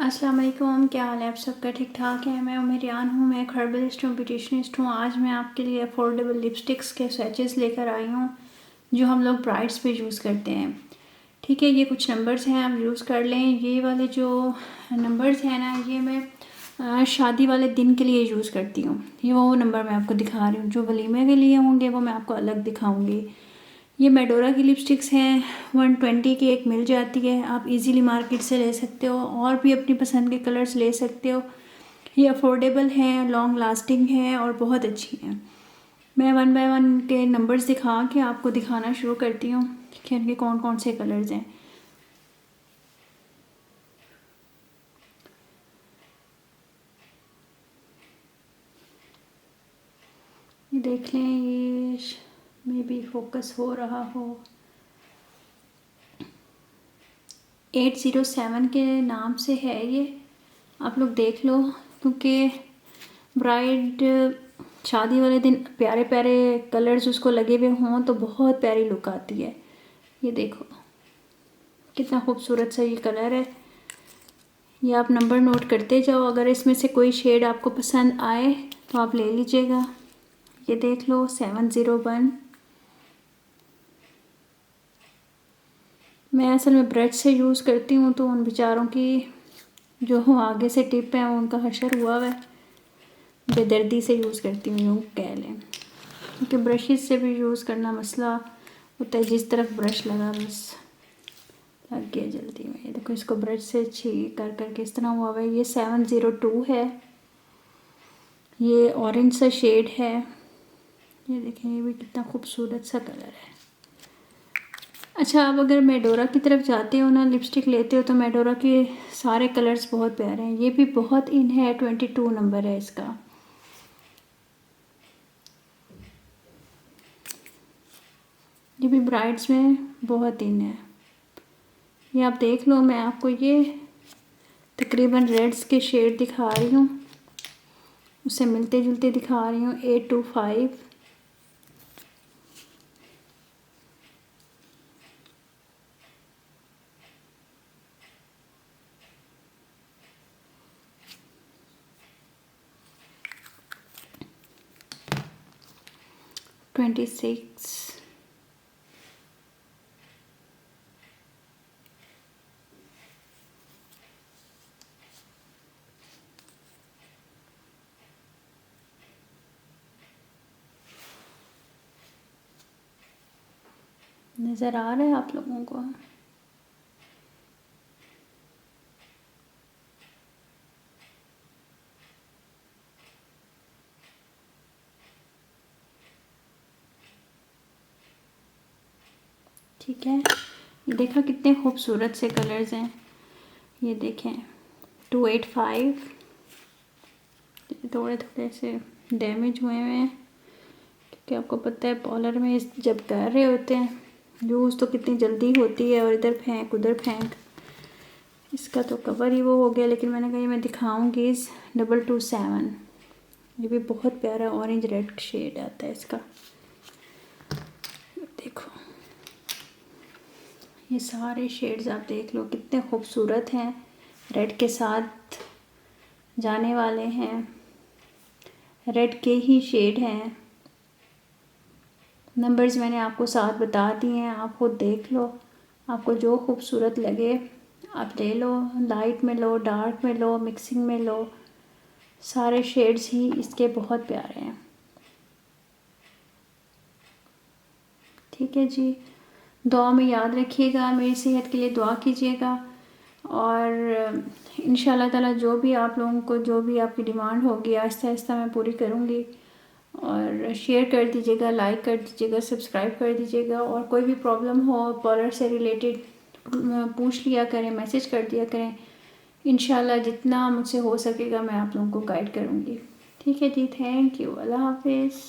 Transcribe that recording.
अस्सलाम वालेकुम, क्या हाल है आप सबका? ठीक ठाक है। मैं उमेरियान हूँ, मैं एक हर्बलिस्ट हूँ, ब्यूटिशनिस्ट हूँ। आज मैं आपके लिए अफोर्डेबल लिपस्टिक्स के स्वैचेस लेकर आई हूँ जो हम लोग ब्राइड्स पे यूज़ करते हैं। ठीक है, ये कुछ नंबर्स हैं, आप यूज़ कर लें। ये वाले जो नंबर्स हैं ना, ये मैं शादी वाले दिन के लिए यूज़ करती हूँ। ये वो नंबर मैं आपको दिखा रही हूँ। जो वलीमे के लिए होंगे वो मैं आपको अलग दिखाऊँगी। ये मेडोरा की लिपस्टिक्स हैं, 120 की एक मिल जाती है। आप इजीली मार्केट से ले सकते हो और भी अपनी पसंद के कलर्स ले सकते हो। ये अफोर्डेबल हैं, लॉन्ग लास्टिंग हैं और बहुत अच्छी हैं। मैं 1 बाय 1 के नंबर्स दिखा के आपको दिखाना शुरू करती हूँ कि इनके कौन कौन से कलर्स हैं। ये देख लें, ये मे बी फोकस हो रहा हो। 807 के नाम से है ये, आप लोग देख लो। क्योंकि ब्राइड शादी वाले दिन प्यारे प्यारे कलर्स उसको लगे हुए हों तो बहुत प्यारी लुक आती है। ये देखो कितना खूबसूरत सा ये कलर है। ये आप नंबर नोट करते जाओ, अगर इसमें से कोई शेड आपको पसंद आए तो आप ले लीजिएगा। ये देख लो 701। मैं असल में ब्रश से यूज़ करती हूँ तो उन बेचारों की जो आगे से टिप है उनका हशर हुआ है। बेदर्दी से यूज़ करती हूँ यूँ कह लें, क्योंकि ब्रशेस से भी यूज़ करना मसला होता है। जिस तरफ ब्रश लगा बस लग गया जल्दी में। ये देखो, इसको ब्रश से छील कर करके इस तरह हुआ है। ये 702 है। ये ऑरेंज सा शेड है। ये देखें, ये भी कितना खूबसूरत सा कलर है। अच्छा, आप अगर मेडोरा की तरफ जाते हो ना, लिपस्टिक लेते हो तो मेडोरा के सारे कलर्स बहुत प्यारे हैं। ये भी बहुत इन है, 22 नंबर है इसका। ये भी ब्राइड्स में बहुत इन है। ये आप देख लो, मैं आपको ये तकरीबन रेड्स के शेड दिखा रही हूँ, उससे मिलते जुलते दिखा रही हूँ। 825, 26, नज़र आ रहा है आप लोगों को? ठीक है, ये देखा कितने खूबसूरत से कलर्स हैं। ये देखें 285, थोड़े थोड़े से डैमेज हुए हुए हैं क्योंकि आपको पता है पॉलर में जब कर रहे होते हैं यूज़ तो कितनी जल्दी होती है और इधर फेंक उधर फेंक। इसका तो कवर ही वो हो गया, लेकिन मैंने कहा मैं दिखाऊंगी इस 227। ये भी बहुत प्यारा ऑरेंज रेड शेड आता है इसका। देखो ये सारे शेड्स आप देख लो कितने खूबसूरत हैं, रेड के साथ जाने वाले हैं, रेड के ही शेड हैं। नंबर्स मैंने आपको साथ बता दिए हैं, आप खुद देख लो। आपको जो खूबसूरत लगे आप ले लो, लाइट में लो, डार्क में लो, मिक्सिंग में लो, सारे शेड्स ही इसके बहुत प्यारे हैं। ठीक है जी, दुआ में याद रखिएगा, मेरी सेहत के लिए दुआ कीजिएगा और इंशाल्लाह ताला जो भी आप लोगों को जो भी आपकी डिमांड होगी आहिस्ता आहिस्ता मैं पूरी करूँगी। और शेयर कर दीजिएगा, लाइक कर दीजिएगा, सब्सक्राइब कर दीजिएगा। और कोई भी प्रॉब्लम हो पार्लर से रिलेटेड पूछ लिया करें, मैसेज कर दिया करें। इंशाल्लाह जितना मुझसे हो सकेगा मैं आप लोगों को गाइड करूँगी। ठीक है जी, थैंक यू, अल्लाह हाफिज़।